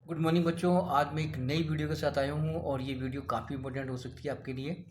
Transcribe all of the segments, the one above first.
Good morning बच्चों। आज मैं एक नई वीडियो के साथ आया हूँ और ये वीडियो काफ़ी इंपॉर्टेंट हो सकती है आपके लिए।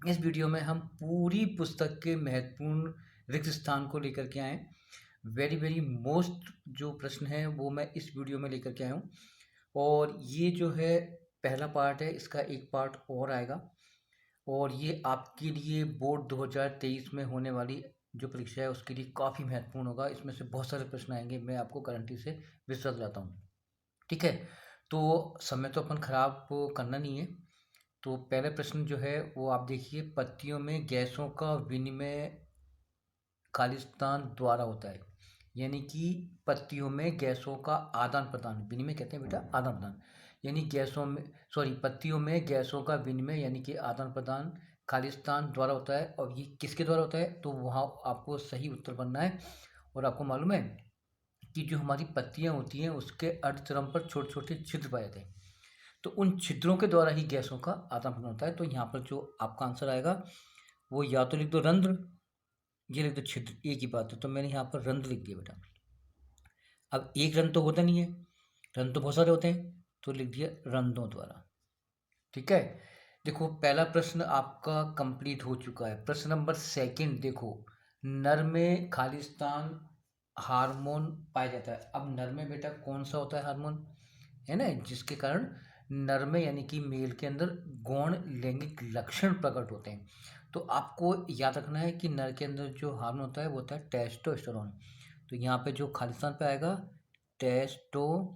इस वीडियो में हम पूरी पुस्तक के महत्वपूर्ण रिक्त स्थान को लेकर के आए हैं। वेरी वेरी मोस्ट जो प्रश्न है वो मैं इस वीडियो में लेकर के आया हूँ। और ये जो है पहला पार्ट है, इसका एक पार्ट और आएगा और ये आपके लिए बोर्ड 2023 में होने वाली जो परीक्षा है उसके लिए काफ़ी महत्वपूर्ण होगा। इसमें से बहुत सारे प्रश्न आएंगे, मैं आपको गारंटी से विश्वास दिलाता हूँ। ठीक है, तो समय तो अपन खराब करना नहीं है। तो पहले प्रश्न जो है वो आप देखिए, पत्तियों में गैसों का विनिमय खालिस्तान द्वारा होता है। यानी कि पत्तियों में गैसों का आदान प्रदान, विनिमय कहते हैं बेटा, आदान प्रदान। यानी गैसों में, सॉरी, पत्तियों में गैसों का विनिमय यानी कि आदान प्रदान खालिस्तान द्वारा होता है। और ये किसके द्वारा होता है, तो वहाँ आपको सही उत्तर बनना है। और आपको मालूम है कि जो हमारी पत्तियां होती हैं उसके अर्धचरम पर छोटे छोटे छिद्र पाए जाते हैं। तो उन छिद्रों के द्वारा ही गैसों का आदान प्रदान होता है। तो यहाँ पर जो आपका आंसर आएगा वो या तो लिख दो रंध्र, ये लिख दो छिद्र, एक ही बात है। तो मैंने यहाँ पर रंध्र लिख दिया बेटा। अब एक रंध्र तो होता नहीं है, रंध्र तो बहुत सारे होते हैं, तो लिख दिया रंध्रों द्वारा। ठीक है, देखो पहला प्रश्न आपका कंप्लीट हो चुका है। प्रश्न नंबर सेकंड देखो, नर में खालिस्तान हार्मोन पाया जाता है। अब नर में बेटा कौन सा होता है हार्मोन, है ना, जिसके कारण नर में यानी कि मेल के अंदर गौण लैंगिक लक्षण प्रकट होते हैं। तो आपको याद रखना है कि नर के अंदर जो हार्मोन होता है वो होता है टेस्टोस्टेरोन। तो यहाँ पे जो खालिस्तान पे आएगा टेस्टोस्टेरोन,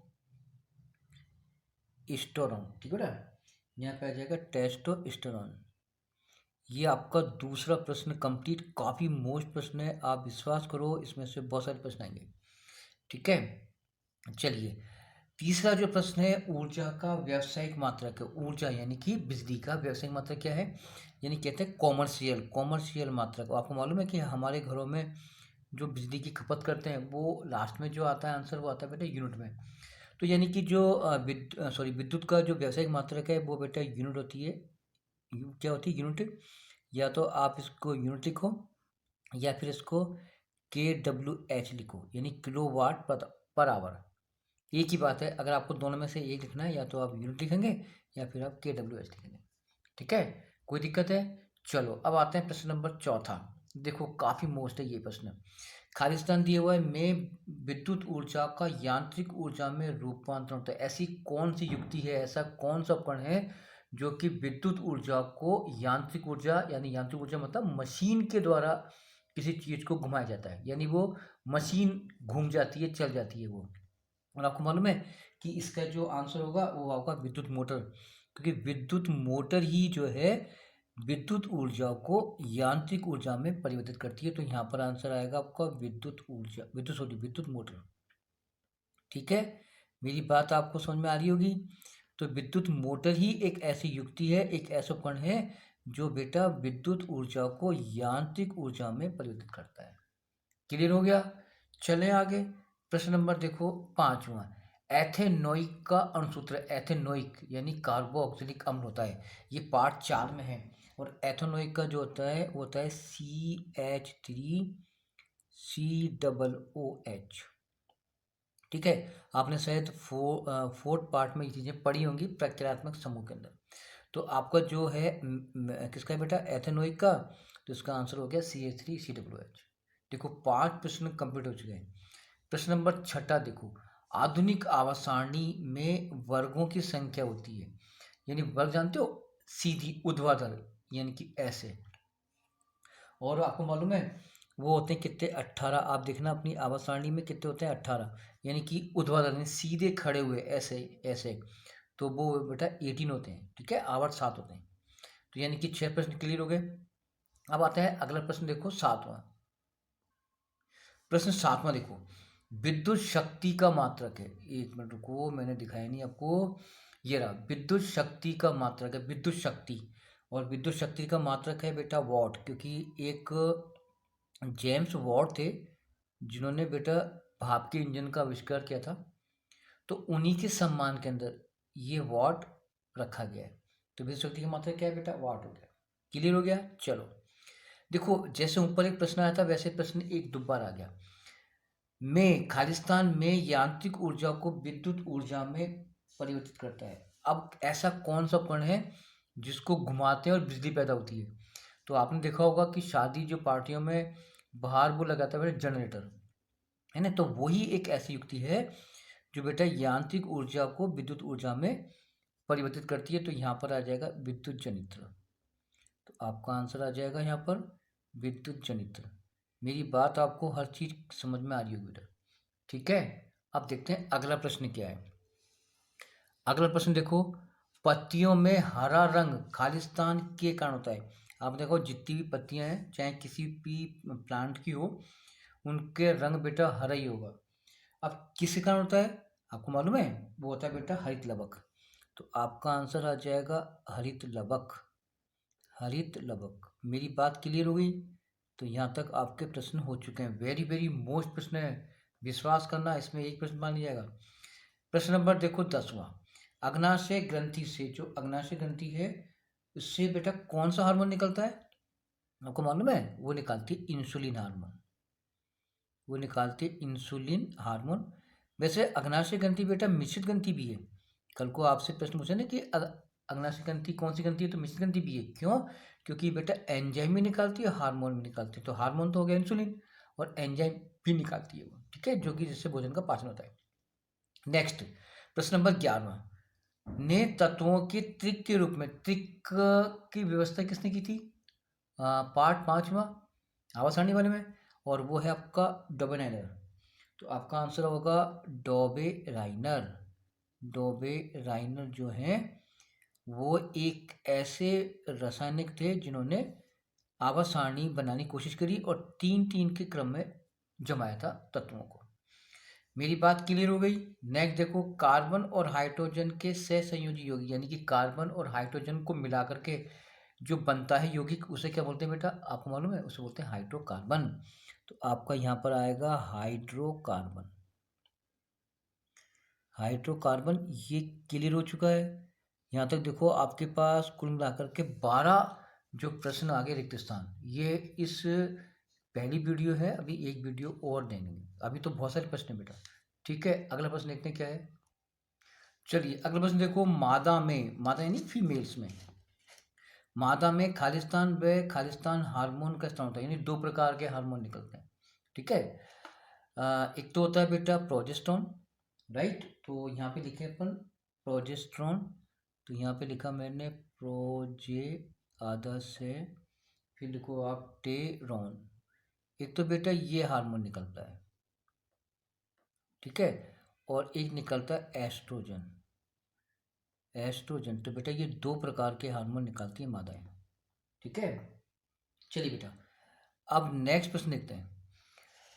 ठीक है ना, यहाँ पे आ जाएगा टेस्टोस्टेरोन। ये आपका दूसरा प्रश्न कंप्लीट, काफ़ी मोस्ट प्रश्न है, आप विश्वास करो इसमें से बहुत सारे प्रश्न आएंगे। ठीक है, चलिए तीसरा जो प्रश्न है, ऊर्जा का व्यावसायिक मात्रक है। ऊर्जा यानी कि बिजली का व्यावसायिक मात्रक क्या है, यानी कहते हैं कॉमर्शियल, कॉमर्शियल मात्रक। आपको मालूम है कि हमारे घरों में जो बिजली की खपत करते हैं वो लास्ट में जो आता है आंसर वो आता है बेटा यूनिट में। तो यानी कि जो विद्युत का जो व्यावसायिक मात्रक है वो बेटा यूनिट होती है। क्या होती है यूनिट, या तो आप इसको यूनिट लिखो या फिर इसको KWH लिखो, यानी किलोवाट पर आवर। एक ही बात है, अगर आपको दोनों में से एक लिखना है या तो आप यूनिट लिखेंगे या फिर आप KWH लिखेंगे। ठीक है, कोई दिक्कत है। चलो अब आते हैं प्रश्न नंबर चौथा। देखो काफी मोस्ट है ये प्रश्न। खालिस्तान दिया हुआ है, में विद्युत ऊर्जा का यांत्रिक ऊर्जा में रूपांतरण होता है। ऐसी कौन सी युक्ति है, ऐसा कौन सा उपकरण है जो कि विद्युत ऊर्जा को यांत्रिक ऊर्जा, यानी यांत्रिक ऊर्जा मतलब मशीन के द्वारा किसी चीज को घुमाया जाता है, यानी वो मशीन घूम जाती है, चल जाती है वो। और आपको मालूम है कि इसका जो आंसर होगा वो होगा विद्युत मोटर, क्योंकि विद्युत मोटर ही जो है विद्युत ऊर्जा को यांत्रिक ऊर्जा में परिवर्तित करती है। तो यहाँ पर आंसर आएगा आपका विद्युत ऊर्जा, विद्युत मोटर। ठीक है, मेरी बात आपको समझ में आ रही होगी। तो विद्युत मोटर ही एक ऐसी युक्ति है, एक ऐसा उपकरण है जो बेटा विद्युत ऊर्जा को यांत्रिक ऊर्जा में परिवर्तित करता है। क्लियर हो गया, चलें आगे। प्रश्न नंबर देखो पांचवा, एथेनोइक का अणुसूत्र। एथेनोइक यानी कार्बोक्सिलिक अम्ल होता है, ये पार्ट 4 में है। और एथेनोइक का जो होता है वो होता है CH3COOH। ठीक है, आपने शायद फोर्थ पार्ट में ये चीज़ें पढ़ी होंगी प्रक्रियात्मक समूह के अंदर। तो आपका जो है किसका है बेटा, एथेनोइक का, तो इसका आंसर हो गया CH3COOH। देखो 5 प्रश्न कंप्लीट हो चुके हैं। प्रश्न नंबर छठा देखो, आधुनिक आवास सारणी में वर्गों की संख्या होती है, यानी वर्ग जानते हो, सीधी ऊर्ध्वाधर यानी कि ऐसे। और आपको मालूम है वो होते हैं कितने, 18। आप देखना अपनी आवास सारणी में कितने होते हैं, 18, यानी कि ऊर्ध्वाधर यानी सीधे खड़े हुए ऐसे ऐसे। तो वो बेटा 18 होते हैं। ठीक है, आवर्त 7 होते हैं। तो यानी कि 6 प्रश्न क्लियर हो गए। अब आता है अगला प्रश्न, देखो सातवां प्रश्न। सातवां देखो, विद्युत शक्ति का मात्रक है। एक मिनट रुको, मैंने दिखाया नहीं आपको, ये रहा विद्युत शक्ति का मात्रक है, विद्युत शक्ति। और विद्युत शक्ति का मात्रक है बेटा वॉट, क्योंकि एक जेम्स वॉट थे जिन्होंने बेटा भाप के इंजन का आविष्कार किया था। तो उन्हीं के सम्मान के अंदर ये वॉट रखा गया है। तो विद्युत शक्ति का मात्रक क्या है बेटा, वॉट हो गया। क्लियर हो गया, चलो देखो जैसे ऊपर एक प्रश्न आया था वैसे प्रश्न एक दोबारा आ गया। में खालिस्तान में यांत्रिक ऊर्जा को विद्युत ऊर्जा में परिवर्तित करता है। अब ऐसा कौन सा उपकरण है जिसको घुमाते हैं और बिजली पैदा होती है? तो आपने देखा होगा कि शादी जो पार्टियों में बाहर वो लगाता है जनरेटर, है ना? तो वही एक ऐसी युक्ति है जो बेटा यांत्रिक ऊर्जा को विद्युत ऊर्जा में परिवर्तित करती है। तो यहाँ पर आ जाएगा विद्युत जनित्र। तो आपका आंसर आ जाएगा यहाँ पर विद्युत जनित्र। मेरी बात आपको हर चीज समझ में आ रही होगी बेटा, ठीक है? अब देखते हैं अगला प्रश्न क्या है। अगला प्रश्न देखो, पत्तियों में हरा रंग खालिस्तान के कारण होता है। आप देखो जितनी भी पत्तियां हैं चाहे किसी भी प्लांट की हो, उनके रंग बेटा हरा ही होगा। अब किस कारण होता है आपको मालूम है? वो होता है बेटा हरित लवक। तो आपका आंसर आ जाएगा हरित लवक। हरित लवक। मेरी बात क्लियर हो गई? तो यहाँ तक आपके प्रश्न हो चुके हैं। वेरी वेरी मोस्ट प्रश्न है, विश्वास करना, इसमें एक प्रश्न मान लिया जाएगा। प्रश्न नंबर देखो 10वां। अग्नाशय ग्रंथि से, जो अग्नाशय ग्रंथि है उससे बेटा कौन सा हार्मोन निकलता है आपको मालूम है? वो निकालती है इंसुलिन हार्मोन। वो निकालती है इंसुलिन हार्मोन। वैसे अग्नाशय ग्रंथि बेटा मिश्रित ग्रंथि भी है। कल को आपसे प्रश्न पूछे ना कि अग्नाशय ग्रंथि कौन सी ग्रंथि है, तो मिश्रित ग्रंथि भी है। क्यों? क्योंकि बेटा एंजाइम भी निकालती है, हार्मोन भी निकालती है। तो हार्मोन तो हो गया इंसुलिन, और एंजाइम भी निकालती है वो, ठीक है, जो कि जिससे भोजन का पाचन होता है। नेक्स्ट प्रश्न नंबर 11 ने तत्वों के त्रिक के रूप में, त्रिक की व्यवस्था किसने की थी? पार्ट 5वां आवर्त सारणी वाले में, और वो है आपका डोबेनाइनर। तो आपका आंसर होगा डोबे राइनर। डोबे राइनर जो है वो एक ऐसे रासायनिक थे जिन्होंने आवर्त सारणी बनाने की कोशिश करी और 3-3 के क्रम में जमाया था तत्वों को। मेरी बात क्लियर हो गई? नेक्स्ट देखो, कार्बन और हाइड्रोजन के सहसंयोजी यौगिक, यानी कि कार्बन और हाइड्रोजन को मिला करके जो बनता है यौगिक, उसे क्या बोलते हैं बेटा आपको मालूम है? उसे बोलते हैं हाइड्रोकार्बन। तो आपका यहाँ पर आएगा हाइड्रोकार्बन। हाइड्रोकार्बन ये क्लियर हो चुका है। यहाँ तक देखो आपके पास कुल मिलाकर के 12 जो प्रश्न आगे रिक्त स्थान, ये इस पहली वीडियो है। अभी एक वीडियो और देंगे, अभी तो बहुत सारे प्रश्न है बेटा, ठीक है? अगला प्रश्न देखते हैं क्या है। चलिए अगला प्रश्न देखो, मादा में, मादा यानी फीमेल्स में, मादा में खालिस्तान व खालिस्तान हार्मोन का स्त्राव होता है, यानी 2 प्रकार के हार्मोन निकलते हैं, ठीक है? एक तो होता है बेटा प्रोजेस्टेरोन, राइट? तो यहाँ पे लिखे अपन प्रोजेस्टेरोन। तो यहाँ पे लिखा मैंने प्रोजे आधा से, फिर लिखो आप टेरोन। एक तो बेटा ये हार्मोन निकलता है, ठीक है? और एक निकलता है एस्ट्रोजन। एस्ट्रोजन। तो बेटा ये 2 प्रकार के हार्मोन निकालती है मादाएं, ठीक है? चलिए बेटा अब नेक्स्ट प्रश्न देखते हैं।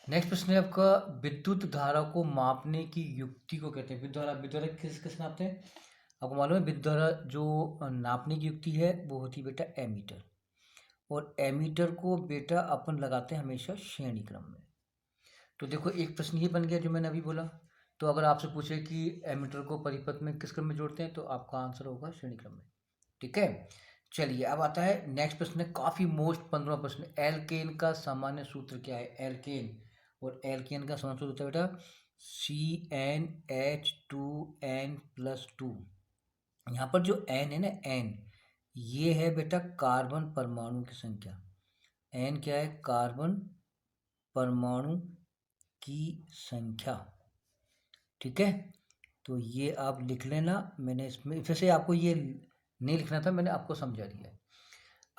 नेक्स्ट प्रश्न है आपका, विद्युत धारा को मापने की युक्ति को कहते हैं? विद्युत धारा, विद्युत धारा किस किस नापते हैं आपको मालूम है? विद्युत धारा जो नापने की युक्ति है वो होती है बेटा एमीटर। और एमीटर को बेटा अपन लगाते हैं हमेशा श्रेणी क्रम में। तो देखो एक प्रश्न ये बन गया जो मैंने अभी बोला। तो अगर आपसे पूछे कि एमीटर को परिपथ में किस क्रम में जोड़ते हैं, तो आपका आंसर होगा श्रेणी क्रम में, ठीक है? चलिए अब आता है नेक्स्ट प्रश्न है, काफी मोस्ट 15वां प्रश्न। एल्केन का सामान्य सूत्र क्या है? एल्केन, और एल्केन का सामान्य सूत्र होता है बेटा CnH2n+2। यहाँ पर जो n है ना, n, ये है बेटा कार्बन परमाणु की संख्या। n क्या है? कार्बन परमाणु की संख्या, ठीक है? तो ये आप लिख लेना। मैंने इसमें फिर से आपको ये नहीं लिखना था, मैंने आपको समझा दिया है।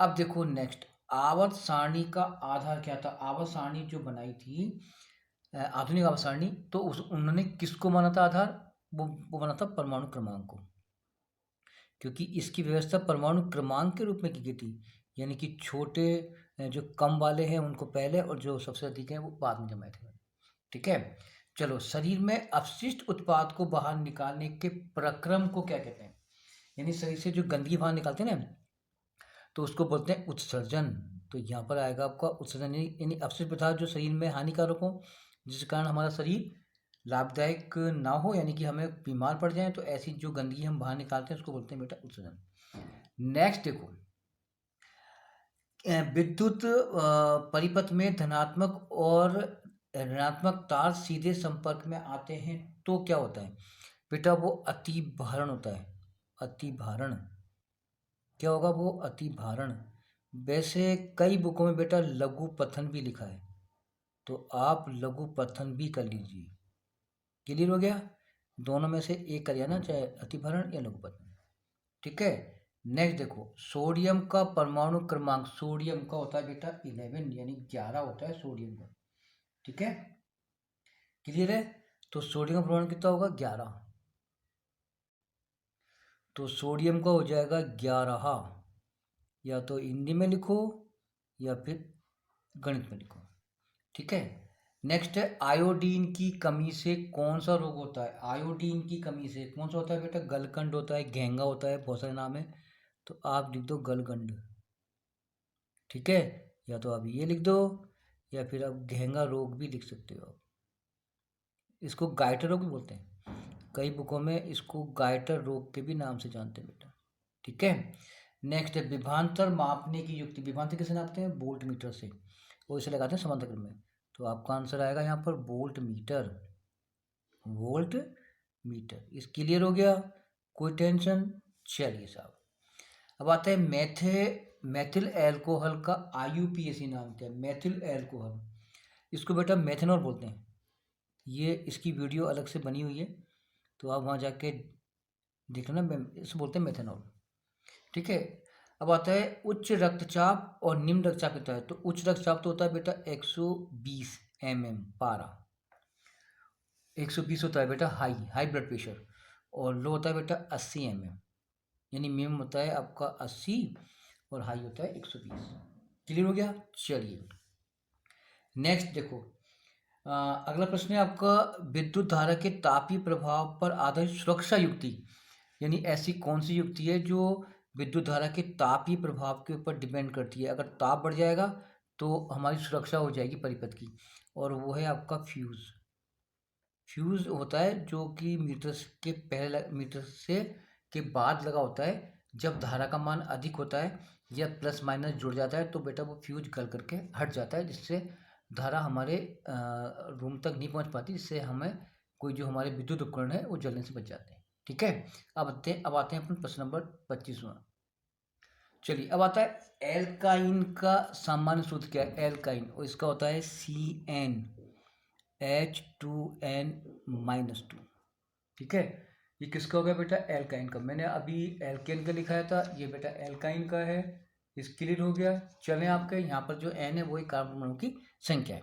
अब देखो नेक्स्ट, आवर्त सारणी का आधार क्या था? आवर्त सारणी जो बनाई थी आधुनिक आवर्त सारणी, तो उस उन्होंने किसको माना था आधार? वो माना था परमाणु क्रमांक को, क्योंकि इसकी व्यवस्था परमाणु क्रमांक के रूप में की गई थी। यानी कि छोटे जो कम वाले हैं उनको पहले, और जो सबसे अधिक हैं वो बाद में जमाए थे, ठीक है? चलो, शरीर में अपशिष्ट उत्पाद को बाहर निकालने के प्रक्रम को क्या कहते हैं? यानी शरीर से जो गंदगी बाहर निकालते हैं ना, तो उसको बोलते हैं उत्सर्जन। तो यहाँ पर आएगा आपका उत्सर्जन, यानी अपशिष्ट पदार्थ जो शरीर में हानिकारक हो, जिस कारण हमारा शरीर लाभदायक ना हो, यानी कि हमें बीमार पड़ जाए, तो ऐसी जो गंदगी हम बाहर निकालते हैं उसको बोलते हैं बेटा उत्सर्जन। नेक्स्ट देखो, विद्युत परिपथ में धनात्मक और ऋणात्मक तार सीधे संपर्क में आते हैं तो क्या होता है? बेटा वो अति भारण होता है, अति भारण। क्या होगा वो? अति भारण। वैसे कई बुकों में बेटा लघु पथन भी लिखा है, तो आप लघु पथन भी कर लीजिए। क्लियर हो गया? दोनों में से एक करिए ना, चाहे अति भारण या लघु पथन। ठीक है। नेक्स्ट देखो, सोडियम का परमाणु क्रमांक, सोडियम का होता है बेटा 11, यानी 11 होता है सोडियम का। ठीक है, क्लियर है? तो सोडियम का परमाणु कितना होगा? 11। तो सोडियम का हो जाएगा 11। या तो हिंदी में लिखो या फिर गणित में लिखो। ठीक है। नेक्स्ट है, आयोडीन की कमी से कौन सा रोग होता है? आयोडीन की कमी से कौन सा होता है बेटा? गलकंड होता है, घेंगा होता है, बहुत सारे नाम है, तो आप लिख दो गलकंड। ठीक है, या तो आप ये लिख दो या फिर आप घेंगा रोग भी लिख सकते हो। इसको गाइटर रोग भी बोलते हैं, कई बुकों में इसको गाइटर रोग के भी नाम से जानते हैं बेटा। ठीक है। नेक्स्ट है, विभवांतर मापने की युक्ति। विभवांतर किसे नापते हैं? वोल्ट मीटर से, वो इसे लगाते हैं समांतर क्रम में। तो आपका आंसर आएगा यहाँ पर वोल्ट मीटर, वोल्ट मीटर। इस क्लियर हो गया? कोई टेंशन? चलिए साहब, अब आता है मैथिल एल्कोहल का IUPAC नाम क्या है? मैथिल एल्कोहल, इसको बेटा मेथनॉल बोलते हैं। ये इसकी वीडियो अलग से बनी हुई है, तो आप वहाँ जाके देख लेना, इसको बोलते हैं मेथनॉल। ठीक है। अब आता है उच्च रक्तचाप और निम्न रक्तचाप कितना है? तो उच्च रक्तचाप तो होता है बेटा 120 mm पारा, 120 होता है बेटा हाई ब्लड प्रेशर, और लो होता है बेटा 80 mm, यानी मिनिमम होता है आपका 80 और हाई होता है 120। क्लियर हो गया? चलिए नेक्स्ट देखो, अगला प्रश्न है आपका, विद्युत धारा के तापीय प्रभाव पर आधारित सुरक्षा युक्ति, यानी ऐसी कौन सी युक्ति है जो विद्युत धारा के तापीय प्रभाव के ऊपर डिपेंड करती है? अगर ताप बढ़ जाएगा तो हमारी सुरक्षा हो जाएगी परिपथ की, और वो है आपका फ्यूज। फ्यूज होता है जो कि मीटर के पहले मीटर से के बाद लगा होता है। जब धारा का मान अधिक होता है या प्लस माइनस जुड़ जाता है तो बेटा वो फ्यूज गल करके हट जाता है, जिससे धारा हमारे रूम तक नहीं पहुंच पाती, जिससे हमें कोई जो हमारे विद्युत उपकरण है वो जलने से बच जाते हैं। ठीक है। अब आते हैं अपन प्रश्न नंबर 25वां। चलिए, अब आता है एल्काइन का सामान्य सूत्र क्या है? एल्काइन, और इसका होता है CnH2n-2। ठीक है, ये किसका हो गया बेटा? एल्काइन का। मैंने अभी एल्केन का लिखाया था, ये बेटा एल्काइन का है। इस क्लियर हो गया? चलें, आपके यहाँ पर जो N है वही कार्बन परमाणु की संख्या है।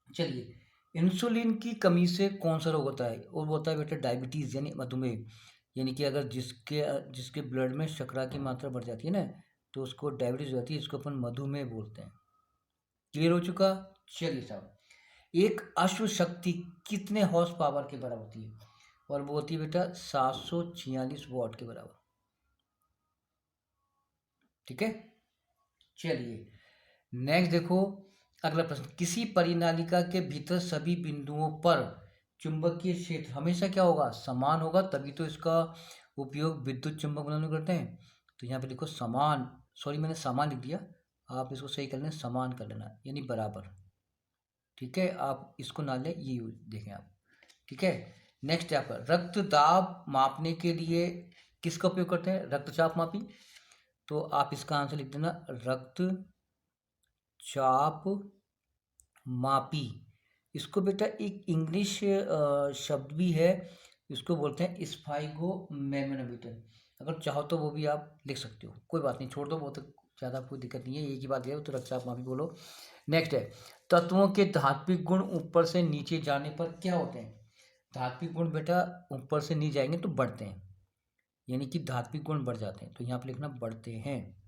चलिए, इंसुलिन की कमी से कौन सा रोग होता है? और वो होता है बेटा डायबिटीज़, यानी मधुमेह। यानी कि अगर जिसके ब्लड में शर्करा की मात्रा बढ़ जाती है ना, तो उसको डायबिटीज़ हो जाती है, इसको अपन मधुमेह बोलते हैं। क्लियर हो चुका? चलिए साहब, एक अश्व शक्ति कितने हॉर्स पावर के बराबर होती है? और वो होती है बेटा 746 वॉट के बराबर। ठीक है। चलिए नेक्स्ट देखो, अगला प्रश्न, किसी परिनालिका के भीतर सभी बिंदुओं पर चुंबकीय क्षेत्र हमेशा क्या होगा? समान होगा, तभी तो इसका उपयोग विद्युत चुंबक बनाने में करते हैं। तो यहाँ पे लिखो समान, सॉरी मैंने समान लिख दिया, आप इसको सही कर लेना, समान कर लेना, यानी बराबर। ठीक है, आप इसको ना लें, ये देखें आप। ठीक है। नेक्स्ट यहाँ पर, रक्त दाब मापने के लिए किसका उपयोग करते हैं? रक्तचाप मापी। तो आप इसका आंसर लिख देना रक्त चाप मापी। इसको बेटा एक इंग्लिश शब्द भी है, इसको बोलते हैं स्फाइगोमेनोमीटर। अगर चाहो तो वो भी आप लिख सकते हो, कोई बात नहीं, छोड़ दो, वो तो ज़्यादा कोई दिक्कत नहीं है, एक ही बात है, तो रक्तचाप मापी बोलो। नेक्स्ट है, तत्वों के धात्विक गुण ऊपर से नीचे जाने पर क्या होते हैं? धात्विक गुण बेटा ऊपर से नीचे जाएंगे तो बढ़ते हैं, यानी कि धात्विक गुण बढ़ जाते हैं, तो यहाँ पर लिखना बढ़ते हैं।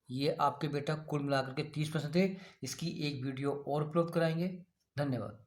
ये आपके बेटा कुल मिलाकर के 30% थे। इसकी एक वीडियो और उपलब्ध कराएंगे। धन्यवाद।